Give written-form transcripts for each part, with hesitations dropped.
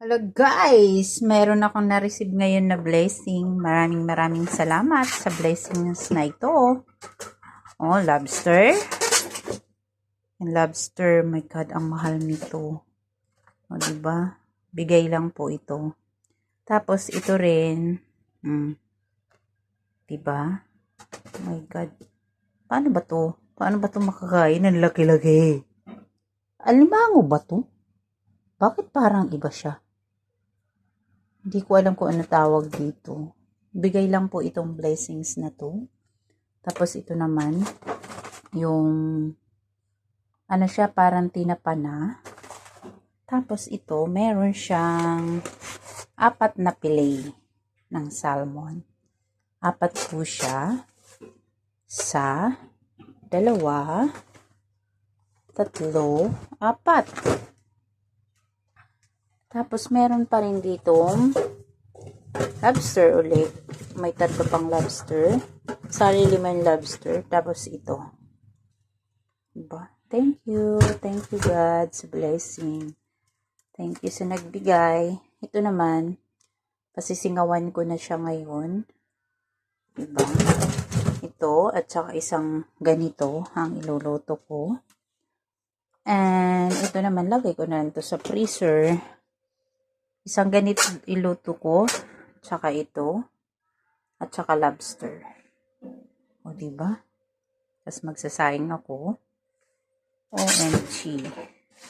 Hello guys! Meron akong na-receive ngayon na blessing. Maraming salamat sa blessings na ito. Oh, lobster. Yung lobster, my God, ang mahal nito. O, diba? Bigay lang po ito. Tapos, ito rin. Diba? Oh my God. Paano ba to? Paano ba to makakain? Ang laki-laki. Alimango ba to? Bakit parang iba siya? Hindi ko alam kung ano tawag dito. Bigay lang po itong blessings na to. Tapos ito naman, yung, ano siya, parang tinapa na. Tapos ito, meron siyang 4 na fillet ng salmon. 4 po siya sa 2, 3, 4. Tapos, meron pa rin ditong lobster ulit. May 3 pang lobster. Sarili man lobster. Tapos, ito. Diba? Thank you. Thank you, God, sa blessing. Thank you sa nagbigay. Ito naman, pasisingawan ko na siya ngayon. Diba? Ito, at saka isang ganito ang iluluto ko. And, ito naman, lagay ko na ito sa freezer. Isang ganito iluto ko, tsaka ito, at tsaka lobster. O, diba? Tapos magsasaing ako. OMG.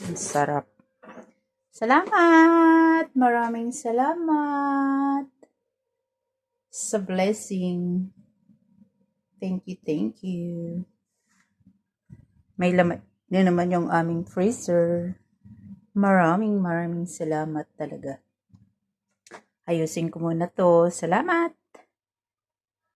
Ang sarap. Salamat! Maraming salamat sa blessing. Thank you, thank you. May laman din naman yung aming freezer. Maraming salamat talaga. Ayusin ko muna to. Salamat!